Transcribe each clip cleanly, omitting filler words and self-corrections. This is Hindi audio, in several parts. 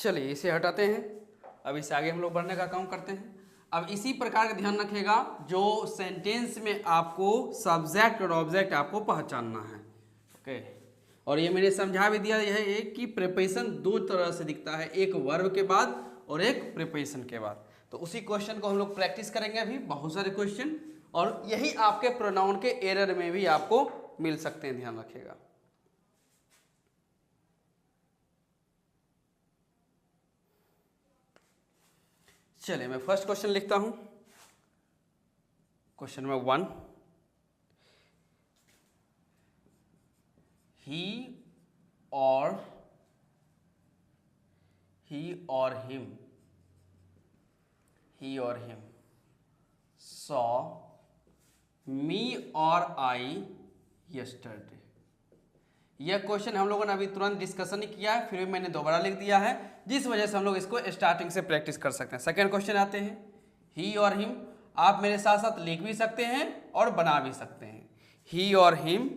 चलिए इसे हटाते हैं। अब इससे आगे हम लोग बढ़ने का काम करते हैं। अब इसी प्रकार का ध्यान रखिएगा, जो सेंटेंस में आपको सब्जेक्ट और ऑब्जेक्ट आपको पहचानना है। ओके, और ये मैंने समझा भी दिया है एक कि प्रिपोजिशन दो तरह से दिखता है, एक वर्ब के बाद और एक प्रिपोजिशन के बाद। तो उसी क्वेश्चन को हम लोग प्रैक्टिस करेंगे अभी, बहुत सारे क्वेश्चन, और यही आपके प्रोनाउन के एरर में भी आपको मिल सकते हैं, ध्यान रखिएगा। चलिए मैं फर्स्ट क्वेश्चन लिखता हूं। क्वेश्चन नंबर 1, ही और him, he or him saw me or I yesterday। यह क्वेश्चन हम लोगों ने अभी तुरंत डिस्कशन ही किया है, फिर भी मैंने दोबारा लिख दिया है, जिस वजह से हम लोग इसको स्टार्टिंग से प्रैक्टिस कर सकते हैं। सेकेंड क्वेश्चन आते हैं, ही और हिम। आप मेरे साथ साथ लिख भी सकते हैं और बना भी सकते हैं। ही और हिम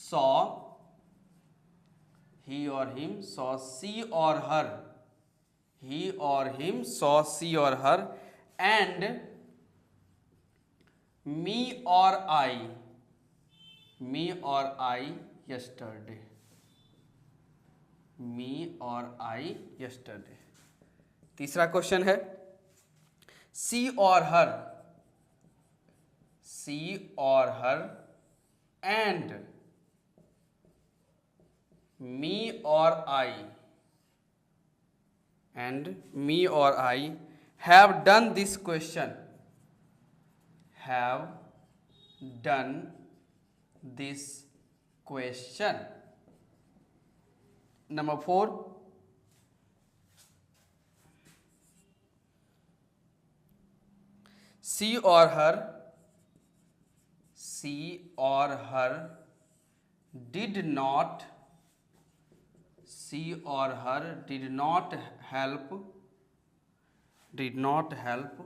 सॉ, ही और हिम सॉ सी और हर, ही और हिम सॉ सी और हर, एंड मी और आई, मी और आई यस्टरडे, मी और आई यस्टरडे। तीसरा क्वेश्चन है, सी और हर, सी और हर, एंड मी और आई, एंड मी और I have done this question, have done this question। Number 4, she or her, she or her did not, she or her did not help, did not help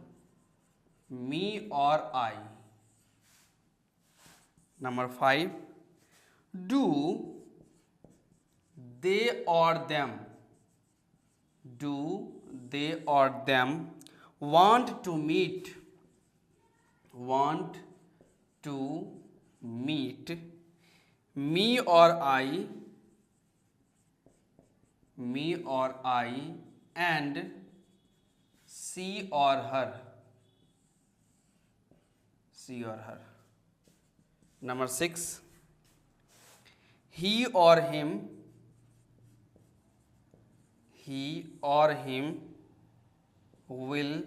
me or I। Number 5, do they or them, do they or them want to meet, want to meet me or I, me or I and she or her, she or her। Number 6, he or him, he or him will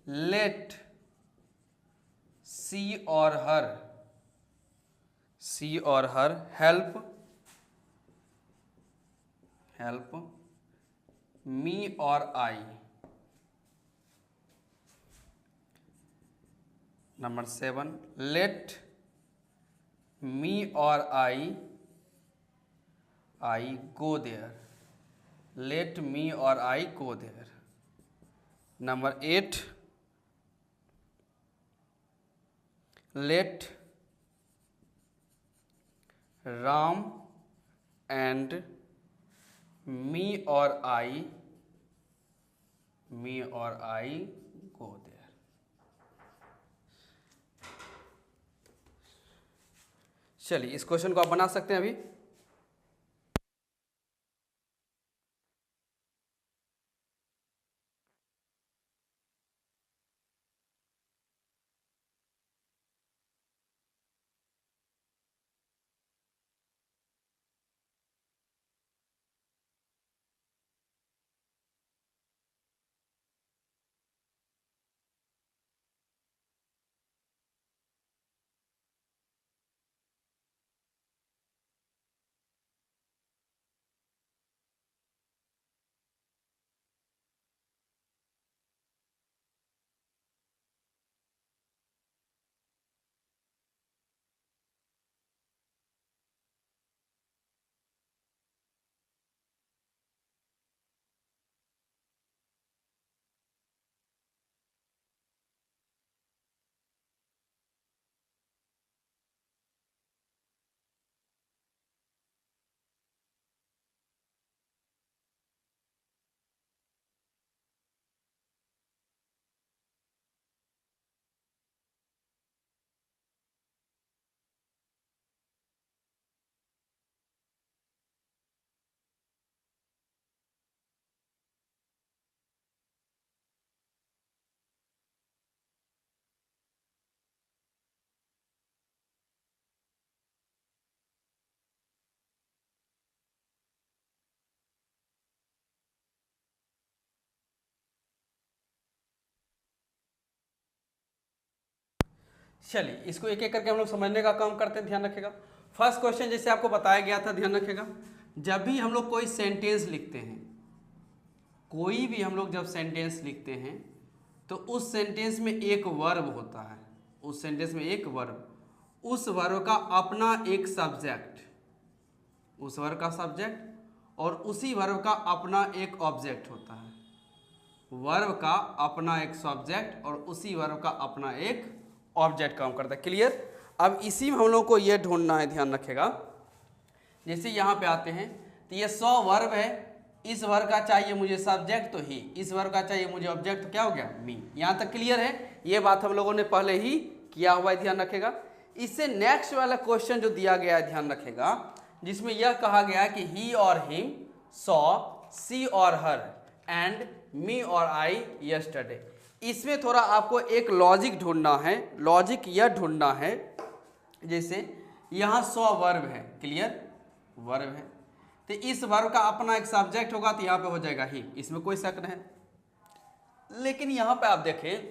let she or her, she or her help, help me or I। Number 7, let me or I go there, let me or I go there। Number 8, let Ram and me or I, me or I go there। चलिए इस क्वेश्चन को आप बना सकते हैं अभी। चलिए इसको एक एक करके हम लोग समझने का काम करते हैं, ध्यान रखिएगा। फर्स्ट क्वेश्चन जैसे आपको बताया गया था, ध्यान रखिएगा, जब भी हम लोग कोई सेंटेंस लिखते हैं, कोई भी हम लोग जब सेंटेंस लिखते हैं तो उस सेंटेंस में एक वर्ब होता है, उस सेंटेंस में एक वर्ब, उस वर्ब का अपना एक सब्जेक्ट, उस वर्ब का सब्जेक्ट और उसी वर्ब का अपना एक ऑब्जेक्ट होता है। वर्ब का अपना एक सब्जेक्ट और उसी वर्ब का अपना एक ऑब्जेक्ट काम करता है। क्लियर? अब इसी में हम लोग को ये ढूंढना है, ध्यान रखिएगा। जैसे यहाँ पे आते हैं तो ये 100 वर्ब है, इस वर्ब का चाहिए मुझे सब्जेक्ट तो ही, इस वर्ब का चाहिए मुझे ऑब्जेक्ट तो क्या हो गया? मी। यहाँ तक क्लियर है? ये बात हम लोगों ने पहले ही किया हुआ है, ध्यान रखेगा। इससे नेक्स्ट वाला क्वेश्चन जो दिया गया है, ध्यान रखेगा, जिसमें यह कहा गया है कि ही और हिम सॉ, सी और हर एंड मी और आई यस्टरडे। इसमें थोड़ा आपको एक लॉजिक ढूंढना है। लॉजिक यह ढूंढना है, जैसे यहाँ 100 वर्ब है, क्लियर? वर्ब है तो इस वर्ब का अपना एक सब्जेक्ट होगा तो यहाँ पे हो जाएगा ही, इसमें कोई शक नहीं। लेकिन यहाँ पे आप देखें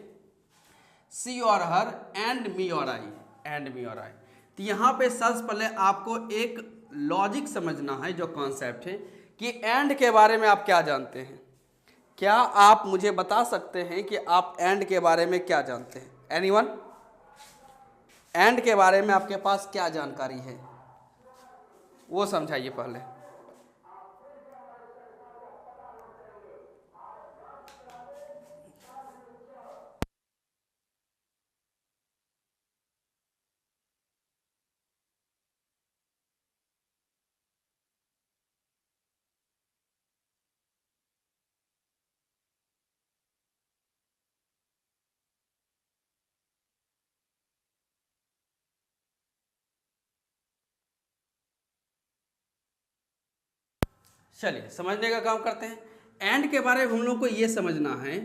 सी और हर एंड मी और आई, एंड मी और आई, तो यहाँ पे सबसे पहले आपको एक लॉजिक समझना है, जो कॉन्सेप्ट है कि एंड के बारे में आप क्या जानते हैं। क्या आप मुझे बता सकते हैं कि आप एंड के बारे में क्या जानते हैं? एनीवन? एंड के बारे में आपके पास क्या जानकारी है, वो समझाइए पहले। चलिए समझने का काम करते हैं। एंड के बारे में हम लोग को ये समझना है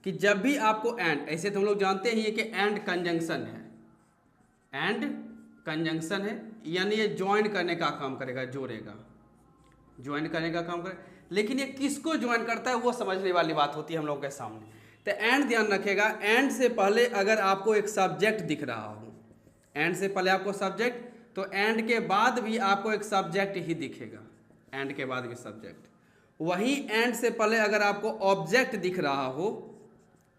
कि जब भी आपको एंड, ऐसे तो हम लोग जानते ही है कि एंड कंजंक्शन है, एंड कंजंक्शन है, यानी ये ज्वाइन करने का काम करेगा, जोड़ेगा, ज्वाइन करने का काम करेगा। लेकिन ये किसको ज्वाइन करता है वो समझने वाली बात होती है हम लोग के सामने। तो एंड ध्यान रखेगा, एंड से पहले अगर आपको एक सब्जेक्ट दिख रहा हो, एंड से पहले आपको सब्जेक्ट, तो एंड के बाद भी आपको एक सब्जेक्ट ही दिखेगा, एंड के बाद भी सब्जेक्ट। वही एंड से पहले अगर आपको ऑब्जेक्ट दिख रहा हो,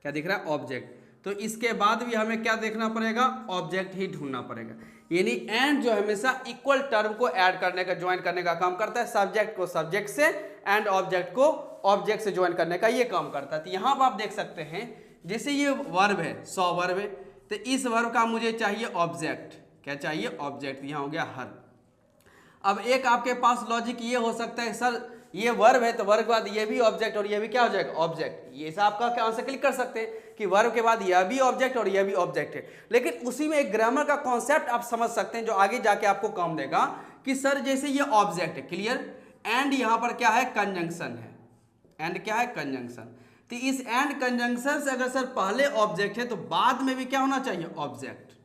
क्या दिख रहा है? ऑब्जेक्ट, तो इसके बाद भी हमें क्या देखना पड़ेगा? ऑब्जेक्ट ही ढूंढना पड़ेगा। यानी एंड जो हमेशा इक्वल टर्म को ऐड करने का, ज्वाइन करने का काम करता है, सब्जेक्ट को सब्जेक्ट से एंड ऑब्जेक्ट को ऑब्जेक्ट से ज्वाइन करने का ये काम करता है। तो यहाँ पर आप देख सकते हैं, जैसे ये वर्ब है, 100 वर्ब है, तो इस वर्ब का मुझे चाहिए ऑब्जेक्ट। क्या चाहिए? ऑब्जेक्ट। यहाँ हो गया हर। अब एक आपके पास लॉजिक ये हो सकता है, सर ये वर्ब है तो वर्ब के बाद ये भी ऑब्जेक्ट और ये भी क्या हो जाएगा? ऑब्जेक्ट। ये सब आपका क्या आंसर क्लिक कर सकते हैं कि वर्ब के बाद यह भी ऑब्जेक्ट और यह भी ऑब्जेक्ट है। लेकिन उसी में एक ग्रामर का कॉन्सेप्ट आप समझ सकते हैं जो आगे जाके आपको काम देगा कि सर जैसे ये ऑब्जेक्ट है, क्लियर, एंड यहाँ पर क्या है? कंजंक्शन है। एंड क्या है? कंजंक्शन। तो इस एंड कंजंक्शन से अगर सर पहले ऑब्जेक्ट है तो बाद में भी क्या होना चाहिए? ऑब्जेक्ट।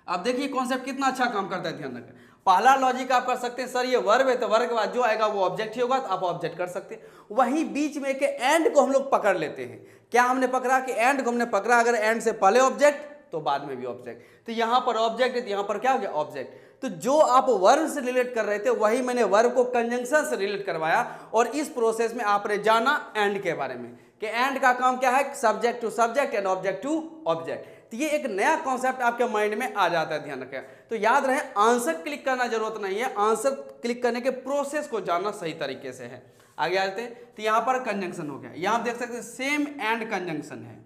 अब देखिए कॉन्सेप्ट कितना अच्छा काम करता है, ध्यान रखें। पहला लॉजिक आप कर सकते हैं, सर ये वर्ब है तो वर्ब के बाद जो आएगा वो ऑब्जेक्ट ही होगा, तो आप ऑब्जेक्ट कर सकते हैं। वहीं बीच में एक एंड को हम लोग पकड़ लेते हैं। क्या हमने पकड़ा कि एंड को हमने पकड़ा, अगर एंड से पहले ऑब्जेक्ट तो बाद में भी ऑब्जेक्ट। तो यहां पर ऑब्जेक्ट है तो यहां पर क्या हो गया? ऑब्जेक्ट। तो जो आप वर्ब से रिलेट कर रहे थे वही मैंने वर्ब को कंजंक्शन से रिलेट करवाया, और इस प्रोसेस में आपने जाना एंड के बारे में कि एंड का काम क्या है? Subject to subject and object to object. तो ये एक नया कॉन्सेप्ट आपके माइंड में आ जाता है, ध्यान रखें। तो याद रहे, आंसर क्लिक करना जरूरत नहीं है, आंसर क्लिक करने के प्रोसेस को जानना सही तरीके से है। आगे आते हैं, तो यहां पर कंजंक्शन हो गया। यहां देख सकते हैं सेम एंड कंजंक्शन है,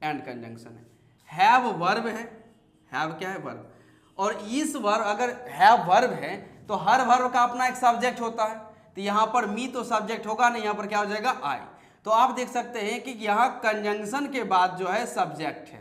एंड कंजंक्शन है। हैव वर्ब है, हैव क्या है? वर्ब। और इस वर्ब, अगर हैव वर्ब है तो हर वर्ब का अपना एक सब्जेक्ट होता है। तो यहां पर मी तो सब्जेक्ट होगा नहीं, यहां पर क्या हो जाएगा? आई। तो आप देख सकते हैं कि यहां कंजंक्शन के बाद जो है सब्जेक्ट है,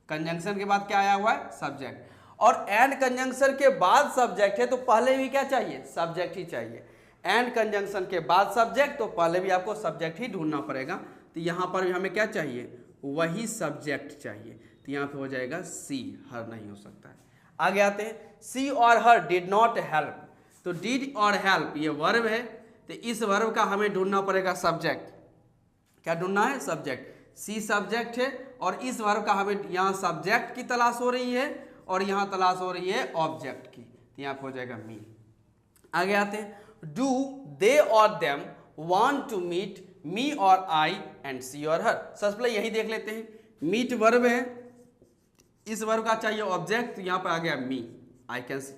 कंजंक्शन के बाद क्या आया हुआ है? सब्जेक्ट। और एंड कंजंक्शन के बाद सब्जेक्ट है तो पहले भी क्या चाहिए? सब्जेक्ट ही चाहिए। एंड कंजंक्शन के बाद सब्जेक्ट तो पहले भी आपको सब्जेक्ट ही ढूंढना पड़ेगा। तो यहां पर भी हमें क्या चाहिए? वही सब्जेक्ट चाहिए। तो यहां पे हो जाएगा सी, हर नहीं हो सकता है। आगे आते हैं, सी और हर डिड नॉट हेल्प। तो डिड और हेल्प ये वर्ब है, तो इस वर्ब का हमें ढूंढना पड़ेगा सब्जेक्ट। क्या ढूंढना है? सब्जेक्ट। सी सब्जेक्ट है और इस वर्ब का हमें यहाँ सब्जेक्ट की तलाश हो रही है और यहाँ तलाश हो रही है ऑब्जेक्ट की, तो यहाँ पे हो जाएगा मी। आगे आते हैं, डू दे और them want to meet me और आई एंड सी और हर। सबसे पहले यही देख लेते हैं, मीट वर्ब है, इस वर्ब का चाहिए ऑब्जेक्ट, तो यहाँ पर आ गया मी, आई कैन सी।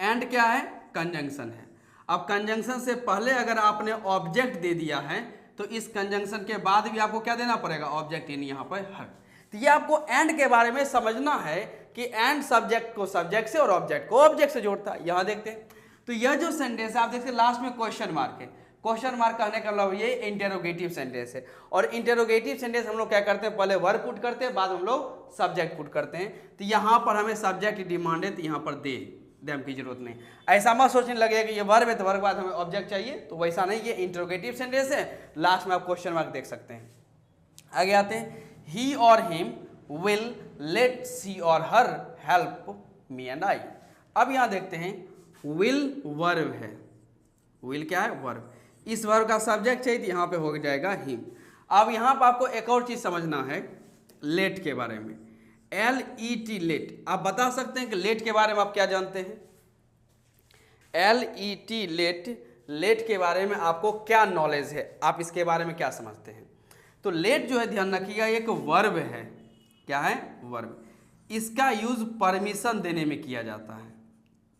एंड क्या है, कंजंक्शन है। अब कंजंक्शन से पहले अगर आपने ऑब्जेक्ट दे दिया है तो इस कंजंक्शन के बाद भी आपको क्या देना पड़ेगा, ऑब्जेक्ट, यानी यहाँ पर हर। तो ये आपको एंड के बारे में समझना है कि एंड सब्जेक्ट को सब्जेक्ट से और ऑब्जेक्ट को ऑब्जेक्ट से जोड़ता है। यहाँ देखते हैं, तो यह जो सेंटेंस है आप देखते हैं लास्ट में क्वेश्चन मार्क है। क्वेश्चन मार्क कहने का मतलब ये इंटेरोगेटिव सेंटेंस है, और इंटेरोगेटिव सेंटेंस हम लोग क्या करते हैं, पहले वर्ब पुट करते हैं, बाद हम लोग सब्जेक्ट पुट करते हैं। तो यहाँ पर हमें सब्जेक्ट की डिमांड है, तो यहाँ पर देम की जरूरत नहीं। ऐसा मत सोचने लगेगा कि ये वर्ब है तो वर्ब के बाद हमें ऑब्जेक्ट चाहिए, तो वैसा नहीं, ये इंटरोगेटिव सेंटेंस है, लास्ट में आप क्वेश्चन मार्क देख सकते हैं। आगे आते हैं, ही और हिम विल लेट सी और her help me and I. अब यहाँ देखते हैं, विल वर्ब है, विल क्या है, वर्ब, इस वर्ब का सब्जेक्ट चाहिए, तो यहाँ पे हो जाएगा हिम। अब यहाँ पर आपको एक और चीज समझना है लेट के बारे में, LET लेट। आप बता सकते हैं कि लेट के बारे में आप क्या जानते हैं, LET लेट, लेट के बारे में आपको क्या नॉलेज है, आप इसके बारे में क्या समझते हैं। तो लेट जो है, ध्यान रखिएगा, एक वर्ब है, क्या है, वर्ब। इसका यूज परमिशन देने में किया जाता है।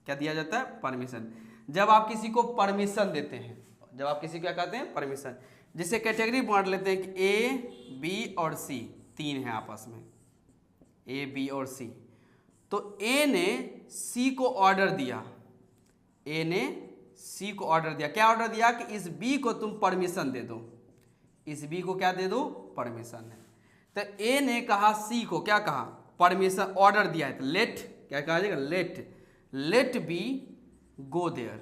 क्या दिया जाता है, परमिशन। जब आप किसी को परमिशन देते हैं, जब आप किसी को क्या कहते हैं, परमिशन। जिसे कैटेगरी बांट लेते हैं कि A, B और C, तीन है आपस में, A, B और C। तो A ने C को ऑर्डर दिया, A ने C को ऑर्डर दिया, क्या ऑर्डर दिया कि इस B को तुम परमिशन दे दो, इस B को क्या दे दो, परमिशन है। तो A ने कहा C को, क्या कहा, परमिशन, ऑर्डर दिया है, तो लेट, क्या कहा जाएगा, let B go there,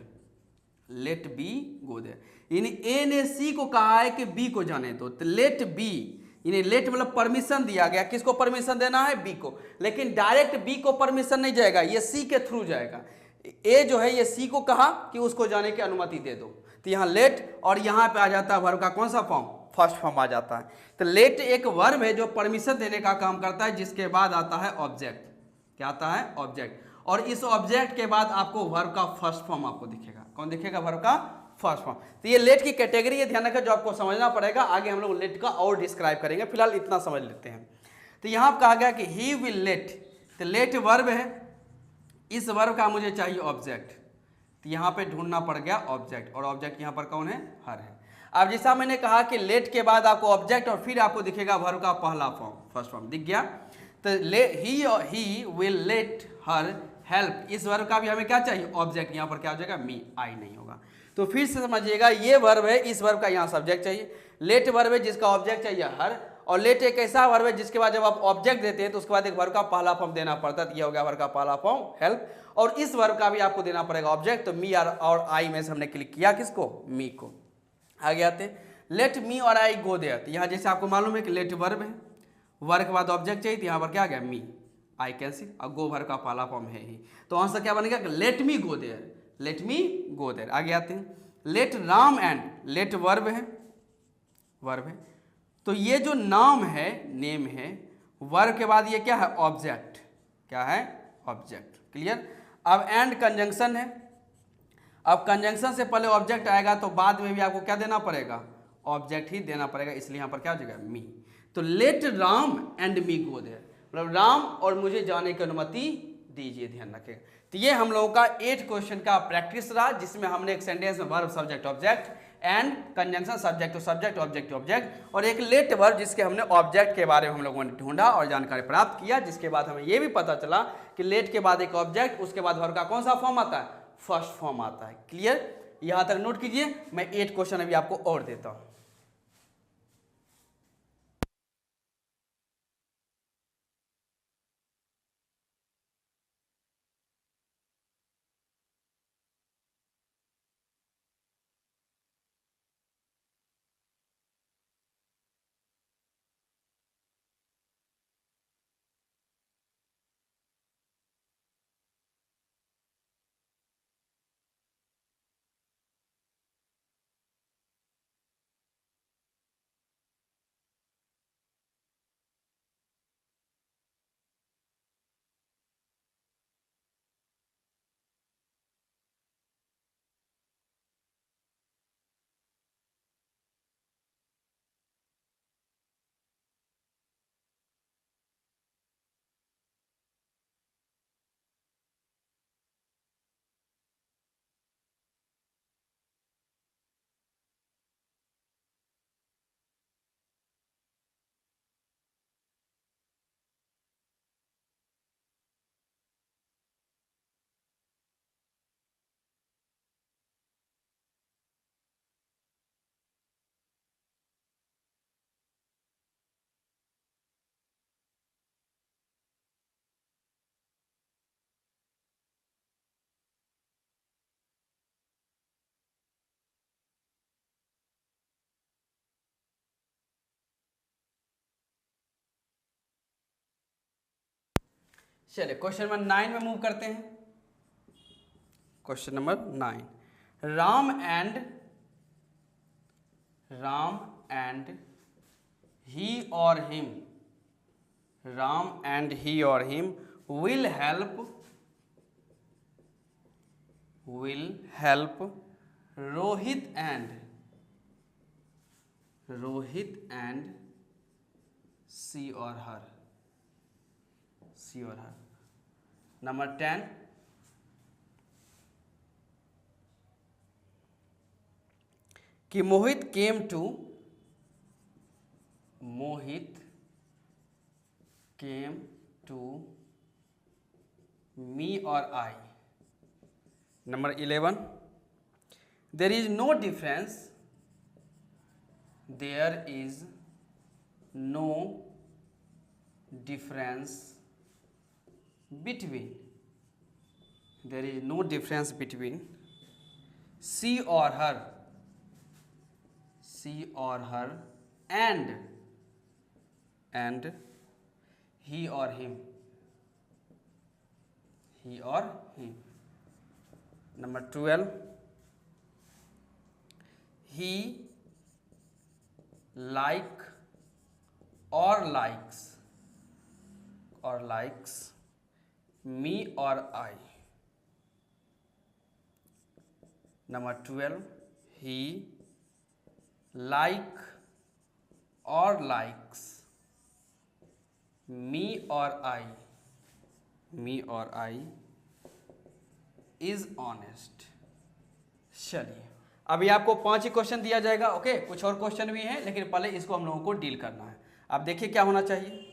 let B go there. यानी ए ने सी को कहा है कि बी को जाने दो, तो लेट बी, यानी लेट मतलब परमिशन दिया गया, किसको परमिशन देना है, बी को। लेकिन डायरेक्ट बी को परमिशन नहीं जाएगा, ये सी के थ्रू जाएगा। ए जो है ये सी को कहा कि उसको जाने की अनुमति दे दो, तो यहाँ लेट, और यहाँ पे आ जाता है वर्ब का कौन सा फॉर्म, फर्स्ट फॉर्म आ जाता है। तो लेट एक वर्ब है जो परमिशन देने का काम करता है, जिसके बाद आता है ऑब्जेक्ट, क्या आता है, ऑब्जेक्ट। और इस ऑब्जेक्ट के बाद आपको वर्ब का फर्स्ट फॉर्म आपको दिखेगा, कौन दिखेगा, वर्ब का फर्स्ट फॉर्म। तो ये लेट की कैटेगरी है, ध्यान रखिए, जो आपको समझना पड़ेगा। आगे हम लोग लेट का और डिस्क्राइब करेंगे, फिलहाल इतना समझ लेते हैं। तो यहाँ कहा गया कि ही विल लेट, तो लेट वर्ब है, इस वर्ब का मुझे चाहिए ऑब्जेक्ट, तो यहाँ पे ढूंढना पड़ गया ऑब्जेक्ट, और ऑब्जेक्ट यहाँ पर कौन है, हर है। अब जैसा मैंने कहा कि लेट के बाद आपको ऑब्जेक्ट और फिर आपको दिखेगा वर्ब का पहला फॉर्म, फर्स्ट फॉर्म दिख गया। तो he will let her help, इस वर्ब का भी हमें क्या चाहिए, ऑब्जेक्ट, यहाँ पर क्या हो जाएगा, मी, आई नहीं होगा। तो फिर से समझिएगा, ये वर्ब है, इस वर्ब का यहाँ सब्जेक्ट चाहिए, लेट वर्ब है जिसका ऑब्जेक्ट चाहिए हर, और लेट एक ऐसा वर्ब है जिसके बाद जब आप ऑब्जेक्ट देते हैं तो उसके बाद एक वर्ब का पहला फॉर्म देना पड़ता है, तो ये हो गया वर्ब का पहला फॉर्म हेल्प, और इस वर्ब का भी आपको देना पड़ेगा ऑब्जेक्ट। तो मी और आई में से हमने क्लिक किया किसको, मी को। आगे आते, लेट मी और आई गो देयर। तो यहाँ जैसे आपको मालूम है कि लेट वर्ब है, वर्ब के बाद ऑब्जेक्ट चाहिए, तो यहाँ पर क्या आ गया, मी, आई कैन सी, और गो वर्ब का पहला फॉर्म है ही, तो आंसर क्या बनेगा, let me go there, let me go there. आगे आते हैं, let Ram and, let verb है, वर्ब है, तो ये जो नाम है, नेम है, वर्ब के बाद ये क्या है, ऑब्जेक्ट, क्या है, ऑब्जेक्ट, क्लियर। अब एंड कंजंक्शन है, अब कंजंक्शन से पहले ऑब्जेक्ट आएगा तो बाद में भी आपको क्या देना पड़ेगा, ऑब्जेक्ट ही देना पड़ेगा, इसलिए यहाँ पर क्या हो जाएगा, मी। तो let Ram and me go there, मतलब राम और मुझे जाने की अनुमति दीजिए, ध्यान रखें। तो ये हम लोगों का 8 क्वेश्चन का प्रैक्टिस रहा, जिसमें हमने एक सेंटेंस में verb subject object, and conjunction subject to subject object to object, और एक लेट वर्ब जिसके हमने ऑब्जेक्ट के बारे में हम लोगों ने ढूंढा और जानकारी प्राप्त किया, जिसके बाद हमें यह भी पता चला कि लेट के बाद एक ऑब्जेक्ट, उसके बाद वर्ब का कौन सा फॉर्म आता है, फर्स्ट फॉर्म आता है। क्लियर, यहां तक नोट कीजिए, मैं 8 क्वेश्चन अभी आपको और देता हूं। चलिए क्वेश्चन नंबर 9 में मूव करते हैं। Question number 9, Ram and he और हिम, राम एंड ही और him will help Rohit and she और हर, नंबर 10, कि मोहित केम टू मी और I. Number 11, there is no difference between she or her and he or him, Number 12, he likes me or I। Number 12, he likes me or I is honest। चलिए अभी आपको 5 ही क्वेश्चन दिया जाएगा। ओके, कुछ और क्वेश्चन भी हैं लेकिन पहले इसको हम लोगों को डील करना है। आप देखिए क्या होना चाहिए।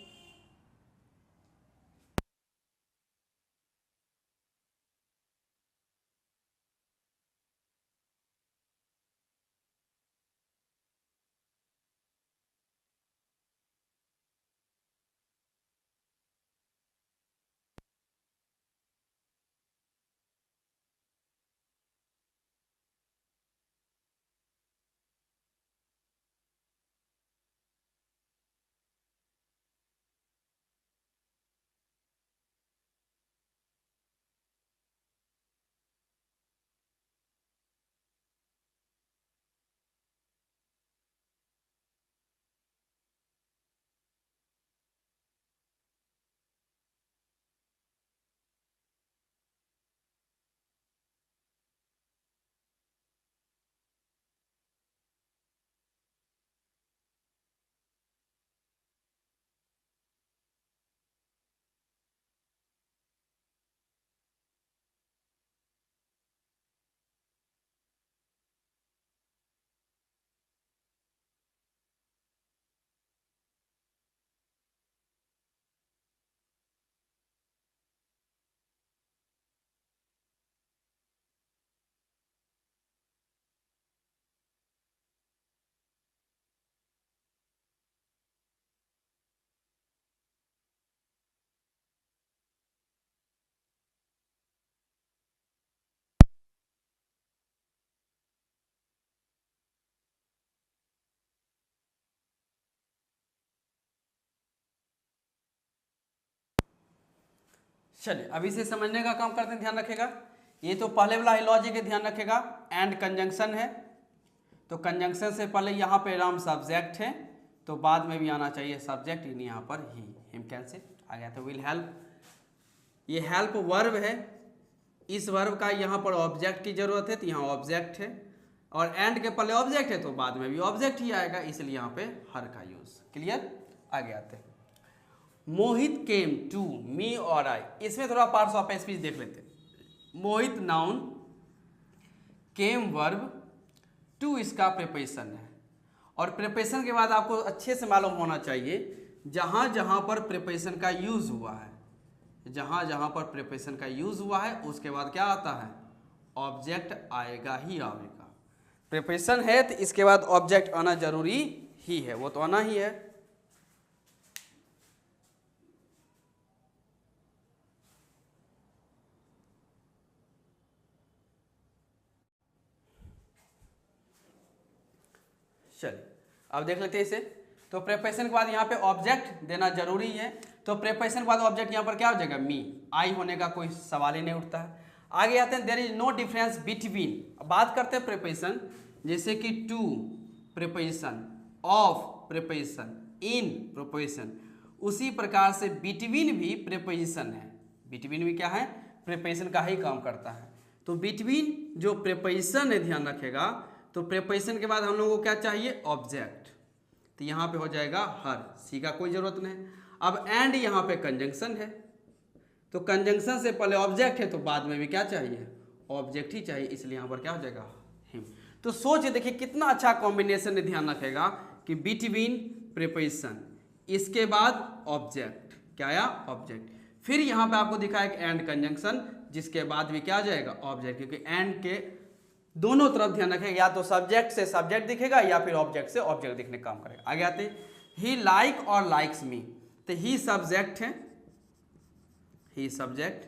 चलिए अभी से समझने का काम करते हैं, ध्यान रखेगा। ये तो पहले वाला ही लॉजिक है, ध्यान रखेगा। एंड कंजंक्शन है तो कंजंक्शन से पहले यहाँ पे राम सब्जेक्ट है तो बाद में भी आना चाहिए सब्जेक्ट, इन यहाँ पर ही हिम कैंसिल आ गया। तो विल हेल्प, ये हेल्प वर्ब है, इस वर्ब का यहाँ पर ऑब्जेक्ट की जरूरत है तो यहाँ ऑब्जेक्ट है, और एंड के पहले ऑब्जेक्ट है तो बाद में भी ऑब्जेक्ट ही आएगा, इसलिए यहाँ पे हर का यूज। क्लियर, आगे आते हैं। मोहित केम टू मी और आई, इसमें थोड़ा पार्ट्स ऑफ स्पीच देख लेते हैं। मोहित नाउन, केम वर्ब, टू इसका प्रिपोजिशन है, और प्रिपोजिशन के बाद आपको अच्छे से मालूम होना चाहिए जहां जहां पर प्रिपोजिशन का यूज हुआ है, जहां जहां पर प्रिपोजिशन का यूज हुआ है उसके बाद क्या आता है, ऑब्जेक्ट आएगा ही आएगा। प्रिपोजिशन है तो इसके बाद ऑब्जेक्ट आना जरूरी ही है, वो तो आना ही है। चलिए अब देख लेते हैं इसे। तो प्रिपोजिशन के बाद यहाँ पे ऑब्जेक्ट देना जरूरी है, तो प्रेपोजिशन के बाद ऑब्जेक्ट यहाँ पर क्या हो जाएगा, मी। आई होने का कोई सवाल ही नहीं उठता है। आगे आते हैं, there is no difference between. बात करते हैं प्रेपोजिशन, जैसे कि to preposition, of preposition, in preposition, उसी प्रकार से बिटवीन भी प्रेपोजिशन है। बिटवीन भी क्या है, प्रेपोजिशन का ही काम करता है। तो बिटवीन जो प्रेपोजिशन है, ध्यान रखेगा, तो प्रेपोजिशन के बाद हम लोगों को क्या चाहिए, ऑब्जेक्ट। तो यहाँ पे हो जाएगा हर, सी का कोई जरूरत नहीं। अब एंड यहाँ पे कंजंक्शन है, तो कंजंक्शन से पहले ऑब्जेक्ट है, तो बाद में भी क्या चाहिए, ऑब्जेक्ट ही चाहिए, इसलिए यहाँ पर क्या हो जाएगा, हिम। तो सोच देखिए कितना अच्छा कॉम्बिनेशन है, ध्यान रखेगा कि बिटवीन प्रेपोजिशन, इसके बाद ऑब्जेक्ट, क्या आया, ऑब्जेक्ट। फिर यहाँ पे आपको दिखा एक एंड कंजंक्शन, जिसके बाद भी क्या आ जाएगा, ऑब्जेक्ट, क्योंकि एंड के दोनों तरफ ध्यान रखेगा, या तो सब्जेक्ट से सब्जेक्ट दिखेगा या फिर ऑब्जेक्ट से ऑब्जेक्ट दिखने का काम करेगा। आगे आते ही लाइक और लाइक्स मी, तो ही सब्जेक्ट है, ही सब्जेक्ट,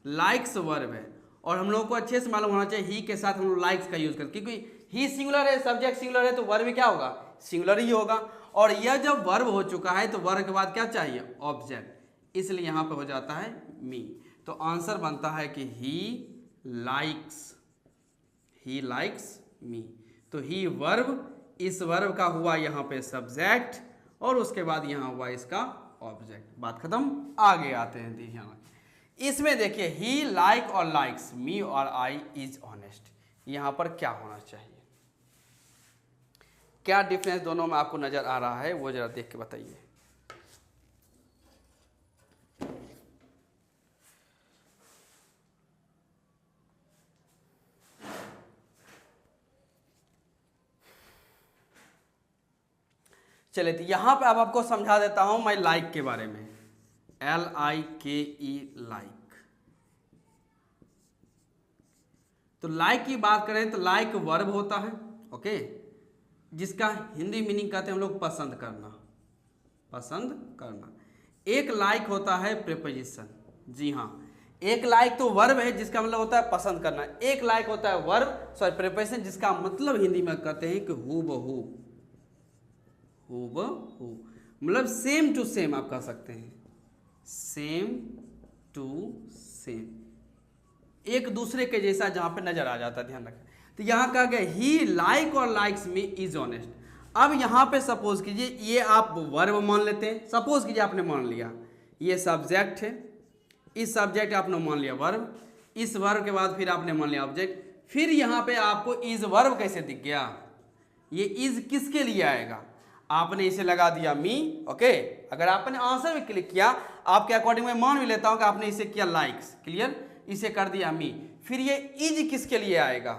लाइक्स वर्ब है, और हम लोगों को अच्छे से मालूम होना चाहिए ही के साथ हम लोग लाइक्स का यूज करते, क्योंकि ही सिंगुलर है, सब्जेक्ट सिंगुलर है, तो वर्ब क्या होगा, सिंगुलर ही होगा। और यह जब वर्ब हो चुका है तो वर्ब के बाद क्या चाहिए, ऑब्जेक्ट, इसलिए यहाँ पे हो जाता है मी। तो आंसर बनता है कि he likes, he likes me. तो ही वर्ब, इस वर्ब का हुआ यहाँ पे सब्जेक्ट, और उसके बाद यहाँ हुआ इसका ऑब्जेक्ट। बात खत्म। आगे आते हैं, ध्यान इसमें देखिए, ही लाइक और लाइक्स मी और आई इज ऑनेस्ट, यहाँ पर क्या होना चाहिए, क्या डिफरेंस दोनों में आपको नजर आ रहा है, वो जरा देख के बताइए। चलिए, तो यहां पे अब आपको समझा देता हूं मैं लाइक के बारे में, LIKE, लाइक। तो लाइक की बात करें तो लाइक वर्ब होता है, ओके, जिसका हिंदी मीनिंग कहते हैं हम लोग पसंद करना, पसंद करना। एक लाइक होता है प्रेपोजिशन, जी हाँ, एक लाइक तो वर्ब है जिसका मतलब होता है पसंद करना, एक लाइक होता है वर्ब सॉरी प्रेपोजिशन, जिसका मतलब हिंदी में कहते हैं कि हूबहू, हूबहू मतलब सेम टू सेम आप कह सकते हैं, सेम टू सेम, एक दूसरे के जैसा जहां पे नजर आ जाता है, ध्यान रखें। तो यहां कहा गया ही लाइक और लाइक्स मी इज ऑनेस्ट। अब यहां पे सपोज कीजिए ये आप वर्ब मान लेते हैं, सपोज कीजिए आपने मान लिया ये सब्जेक्ट है, इस सब्जेक्ट आपने मान लिया वर्ब, इस वर्ब के बाद फिर आपने मान लिया ऑब्जेक्ट, फिर यहां पे आपको इज वर्ब कैसे दिख गया, ये इज किसके लिए आएगा, आपने इसे लगा दिया मी, ओके। अगर आपने आंसर भी क्लिक किया, आपके अकॉर्डिंग मैं मान भी लेता हूं कि आपने इसे किया लाइक्स, क्लियर, इसे कर दिया मी, फिर ये इज किसके लिए आएगा,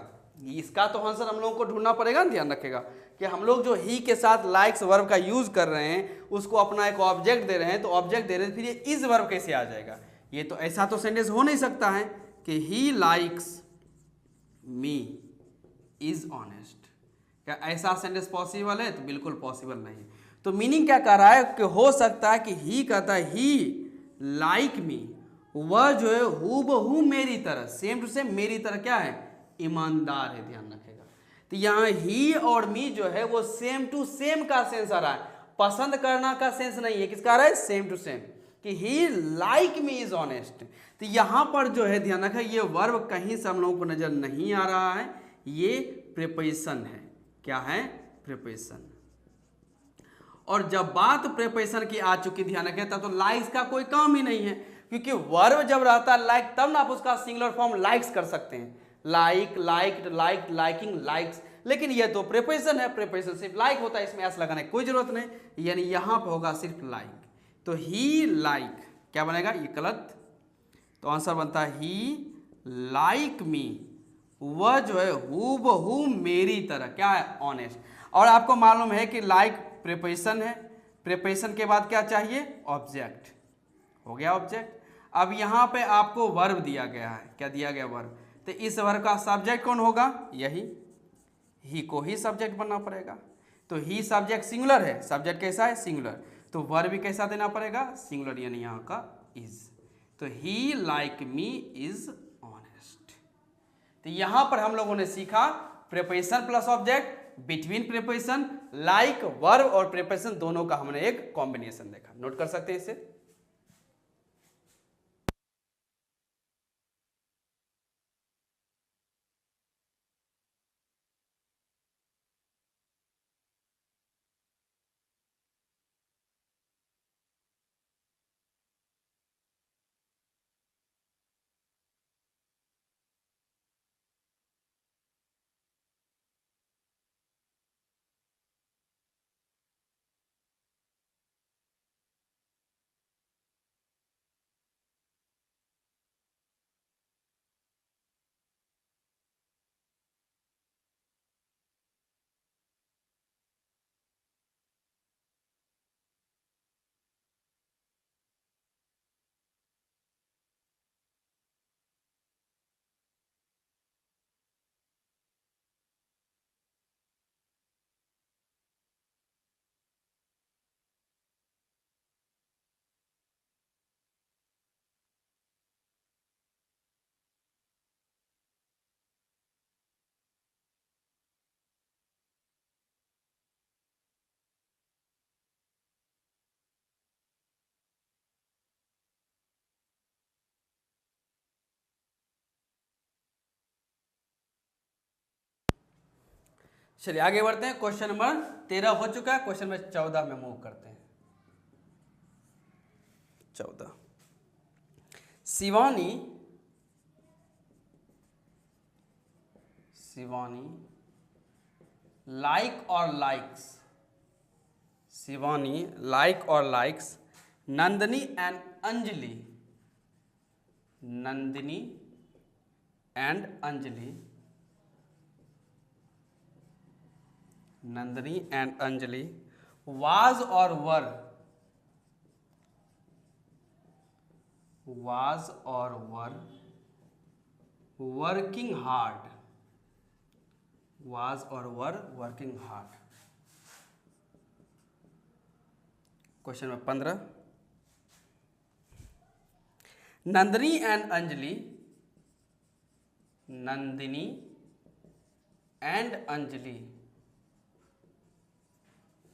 इसका तो आंसर हम लोगों को ढूंढना पड़ेगा। ध्यान रखेगा कि हम लोग जो ही के साथ लाइक्स वर्ब का यूज कर रहे हैं, उसको अपना एक ऑब्जेक्ट दे रहे हैं, तो ऑब्जेक्ट दे रहे हैं, फिर ये इज वर्ब कैसे आ जाएगा, ये तो ऐसा तो सेंटेंस हो नहीं सकता है कि he likes me is honest. क्या ऐसा सेंटेंस पॉसिबल है, तो बिल्कुल पॉसिबल नहीं। तो मीनिंग क्या कह रहा है कि हो सकता है कि ही कहता है ही लाइक मी, वह जो है हूबहू मेरी तरह, सेम टू सेम मेरी तरह क्या है, ईमानदार है, ध्यान रखेगा। तो यहाँ ही और मी जो है वो सेम टू सेम का सेंस आ रहा है, पसंद करना का सेंस नहीं है, किसका आ रहा है, सेम टू सेम, कि ही लाइक मी इज ऑनेस्ट। तो यहाँ पर जो है ध्यान रखा, ये वर्ब कहीं से हम लोगों को नजर नहीं आ रहा है, ये प्रीपोजिशन है, क्या है, प्रीपोजिशन। और जब बात प्रीपोजिशन की आ चुकी, ध्यान रखें, तब तो लाइक्स का कोई काम ही नहीं है, क्योंकि वर्ब जब रहता है लाइक, तब ना आप उसका सिंगुलर फॉर्म लाइक्स कर सकते हैं, like, liked, liked, liking, likes. लेकिन ये तो प्रीपोजिशन है, प्रीपोजिशन सिर्फ लाइक होता है, इसमें एस लगाने की कोई जरूरत नहीं, यानी यहां पर होगा सिर्फ लाइक। तो ही लाइक क्या बनेगा, ये गलत, तो आंसर बनता है ही लाइक मी, वह जो है हूबहू मेरी तरह, क्या है, ऑनेस्ट। और आपको मालूम है कि लाइक प्रीपोजिशन है, प्रीपोजिशन के बाद क्या चाहिए, ऑब्जेक्ट, हो गया ऑब्जेक्ट। अब यहां पे आपको वर्ब दिया गया है, क्या दिया गया, वर्ब। तो इस वर्ब का सब्जेक्ट कौन होगा, यही, ही को ही सब्जेक्ट बनना पड़ेगा। तो ही सब्जेक्ट सिंगुलर है, सब्जेक्ट कैसा है, सिंगुलर, तो वर्ब भी कैसा देना पड़ेगा, सिंगुलर, यानी यहाँ का इज। तो ही लाइक मी इज ऑनेस्ट। तो यहां पर हम लोगों ने सीखा preposition plus object, between preposition, like verb और प्रीपोजिशन दोनों का हमने एक कॉम्बिनेशन देखा, नोट कर सकते हैं इसे। चलिए आगे बढ़ते हैं। क्वेश्चन नंबर 13 हो चुका है, क्वेश्चन नंबर 14 में मूव करते हैं। 14, शिवानी लाइक और लाइक्स, शिवानी लाइक और likes Nandini and Anjali, Nandini and Anjali, Nandini and Anjali was और वर, वाज और वर वर्किंग हार्ड, वाज और were working hard. Question number 15, Nandini and Anjali, Nandini and Anjali,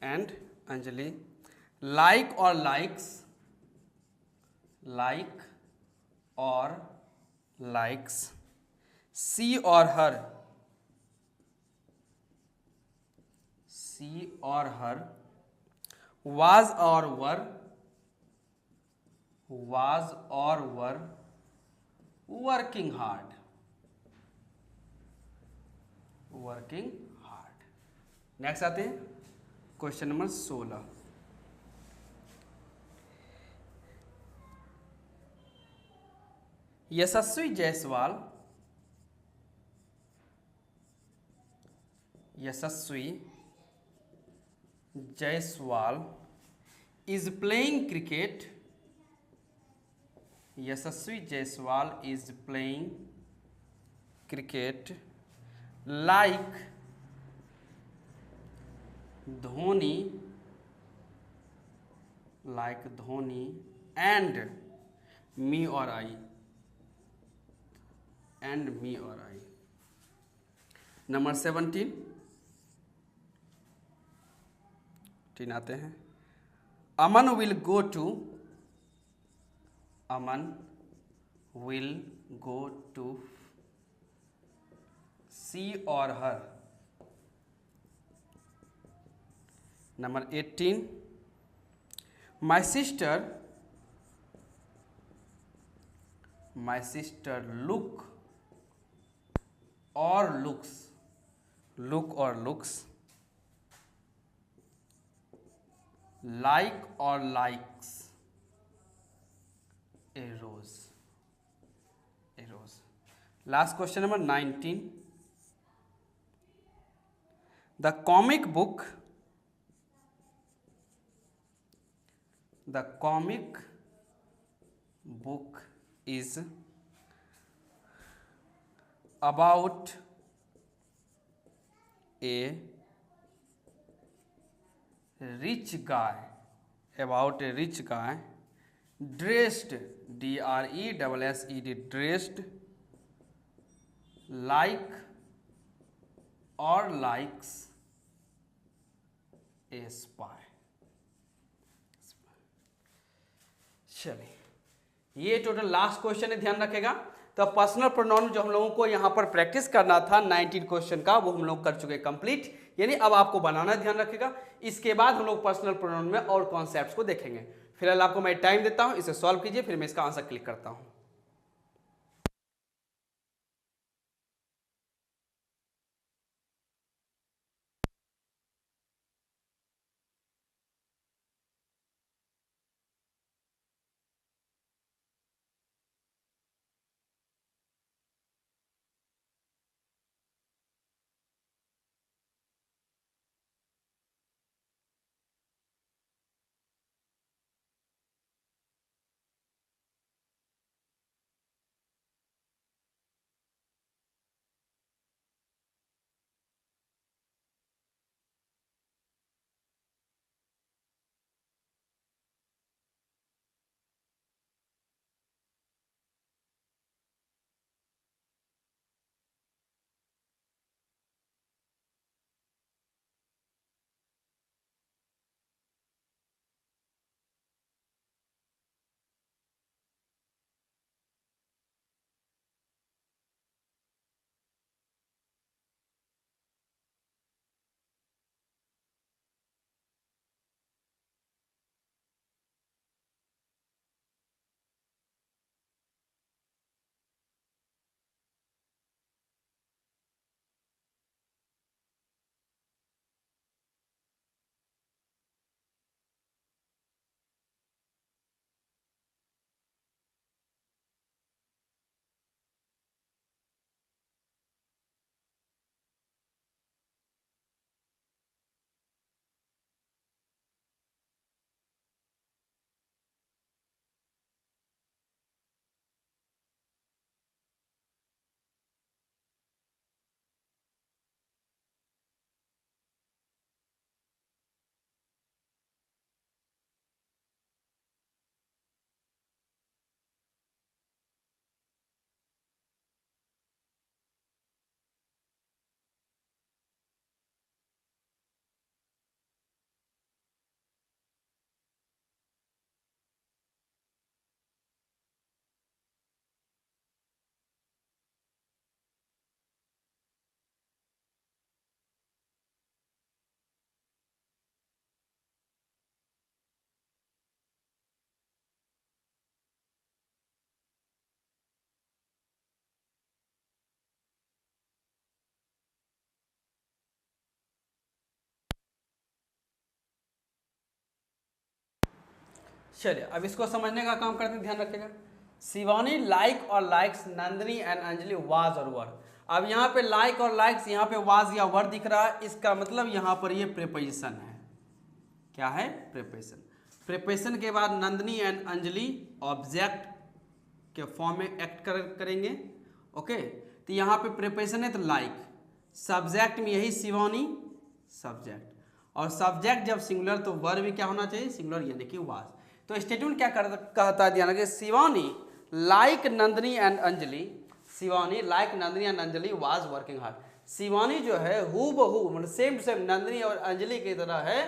and Anjali like और लाइक्स, लाइक और लाइक्स सी और हर, सी और हर वाज और वर, वाज और were working hard, working hard. Next आते हैं question number 16, Yashasvi Jaiswal, Yashasvi Jaiswal is playing cricket, Yashasvi Jaiswal is playing cricket like Dhoni, like Dhoni and me और आई, and me और आई। नंबर 17 आते हैं, Aman will go to, Aman will go to she और her. Number 18, my sister look और लुक्स, लुक और लुक्स लाइक और likes a rose, a rose. Last question number 19, the comic book, the comic book is about a rich guy, about a rich guy dressed, DRESSED dressed like और लाइक्स ए स्पाई। चलिए ये टोटल लास्ट क्वेश्चन है, ध्यान रखेगा। तो पर्सनल प्रोनाउन जो हम लोगों को यहाँ पर प्रैक्टिस करना था 19 क्वेश्चन का, वो हम लोग कर चुके कंप्लीट, यानी अब आपको बनाना ध्यान रखेगा। इसके बाद हम लोग पर्सनल प्रोनाउन में और कॉन्सेप्ट्स को देखेंगे। फिलहाल आपको मैं टाइम देता हूँ, इसे सॉल्व कीजिए, फिर मैं इसका आंसर क्लिक करता हूँ। चलिए अब इसको समझने का काम करते हैं, ध्यान रखिएगा। शिवानी लाइक और likes Nandini and Anjali was और वर। अब यहाँ पे लाइक और लाइक्स, यहाँ पे वाज या वर दिख रहा है, इसका मतलब यहाँ पर ये प्रीपोजिशन है। क्या है? प्रीपोजिशन। प्रीपोजिशन के बाद नंदिनी एंड अंजलि ऑब्जेक्ट के फॉर्म में एक्ट करेंगे। ओके, तो यहाँ पे प्रीपोजिशन है तो लाइक, सब्जेक्ट में यही शिवानी सब्जेक्ट, और सब्जेक्ट जब सिंगुलर तो वर्ब भी क्या होना चाहिए? सिंगुलर, यानी कि वाज। तो स्टेटमेंट क्या कहता है? ध्यान रखिए, Shivani like Nandini and Anjali, Shivani like Nandini and Anjali was working hard. Shivani जो है हूबहू मतलब सेम टू सेम नंदिनी और अंजलि की तरह है,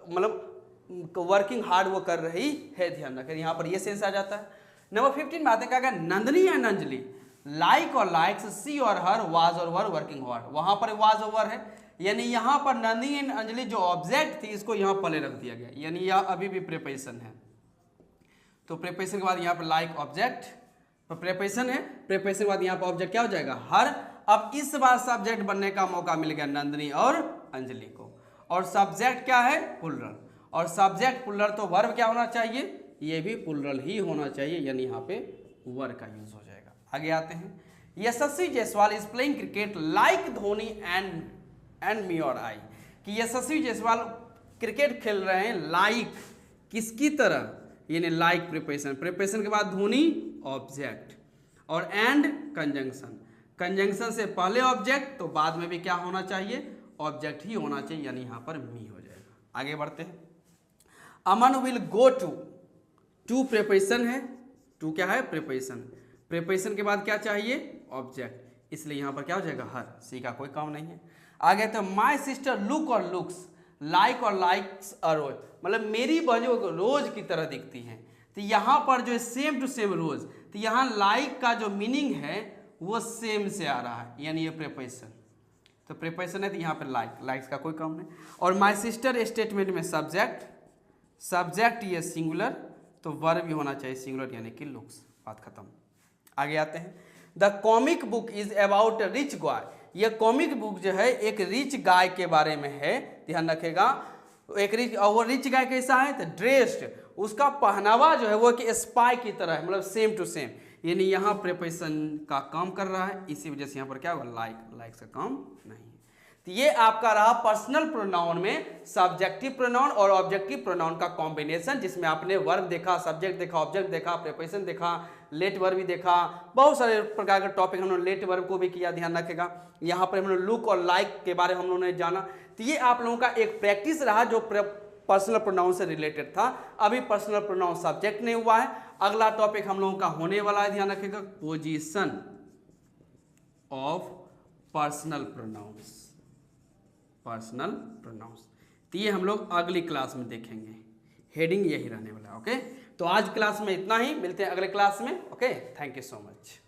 मतलब वर्किंग हार्ड वो कर रही है। ध्यान रखें, यहाँ पर ये सेंस आ जाता है। नंबर 15 में आते हैं, क्या नंदिनी एंड अंजलि लाइक और लाइक्स सी और हर वाज और वर वर्किंग हार्ड। वहां पर वाज और वर है, यानी यहाँ पर नंदिनी एंड अंजलि जो ऑब्जेक्ट थी इसको यहाँ पहले रख दिया गया, यानी यह अभी भी प्रीपोजिशन है। तो प्रीपोजिशन के बाद यहाँ पर लाइक ऑब्जेक्ट, तो प्रीपोजिशन है, प्रीपोजिशन के बाद यहाँ पर ऑब्जेक्ट क्या हो जाएगा? हर। अब इस बार सब्जेक्ट बनने का मौका मिल गया नंदिनी और अंजलि को, और सब्जेक्ट क्या है? प्लुरल, और सब्जेक्ट प्लुरल तो वर्ब क्या होना चाहिए? ये भी प्लुरल ही होना चाहिए, यानी यहाँ पे वर्ब का यूज हो जाएगा। आगे आते हैं, Yashasvi Jaiswal is playing cricket like Dhoni and me और आई। कि यशस्वी जायसवाल क्रिकेट खेल रहे हैं लाइक, किसकी तरह? यानी लाइक प्रीपोजिशन, प्रीपोजिशन के बाद धोनी ऑब्जेक्ट, और एंड कंजंक्शन, कंजंक्शन से पहले ऑब्जेक्ट तो बाद में भी क्या होना चाहिए? ऑब्जेक्ट ही होना चाहिए, यानी यहाँ पर मी हो जाएगा। आगे बढ़ते हैं, Aman will go to preposition है, टू क्या है? प्रीपोजिशन, प्रीपोजिशन के बाद क्या चाहिए? ऑब्जेक्ट, इसलिए यहाँ पर क्या हो जाएगा? हर। सी का कोई काम नहीं है। आगे तो माई सिस्टर लुक और लुक्स लाइक और लाइक्स अ रोज, मतलब मेरी बहू रोज की तरह दिखती हैं। तो यहाँ पर जो है सेम टू सेम रोज, तो यहाँ लाइक का जो मीनिंग है वो सेम से आ रहा है, यानी ये प्रीपोजिशन। तो प्रीपोजिशन है तो यहाँ पर लाइक, लाइक्स का कोई काम नहीं। और माई सिस्टर स्टेटमेंट में सब्जेक्ट, सब्जेक्ट ये सिंगुलर तो वर्ब भी होना चाहिए सिंगुलर, यानी कि लुक्स। बात खत्म। आगे आते हैं, the comic book is about rich गाय। यह कॉमिक बुक जो है एक रिच गाय के बारे में है, ध्यान रखेगा। एक रिच, और वो रिच गाय कैसा है? तो ड्रेस्ड, उसका पहनावा जो है वो कि स्पाई की तरह है, मतलब सेम टू सेम, यानी यहाँ प्रीपोजिशन का काम कर रहा है, इसी वजह से यहाँ पर क्या होगा? लाइक, लाइक्स का काम नहीं है। तो ये आपका रहा पर्सनल प्रोनाउन में सब्जेक्टिव प्रोनाउन और ऑब्जेक्टिव प्रोनाउन का कॉम्बिनेशन, जिसमें आपने वर्ब देखा, सब्जेक्ट देखा, ऑब्जेक्ट देखा, प्रीपोजिशन देखा, लेट वर्ब भी देखा, बहुत सारे प्रकार के टॉपिक हम लोग लेट वर्ब को भी किया। ध्यान रखेगा, यहाँ पर हम लोग लुक और लाइक के बारे में हम लोगों ने जाना। तो ये आप लोगों का एक प्रैक्टिस रहा जो पर्सनल प्रोनाउन से रिलेटेड था। अभी पर्सनल प्रोनाउन सब्जेक्ट नहीं हुआ है, अगला टॉपिक हम लोगों का होने वाला है, ध्यान रखेगा, position of personal pronouns, personal pronouns. तो ये हम लोग अगली क्लास में देखेंगे, हेडिंग यही रहने वाला है। ओके, तो आज क्लास में इतना ही, मिलते हैं अगले क्लास में। Okay, thank you so much.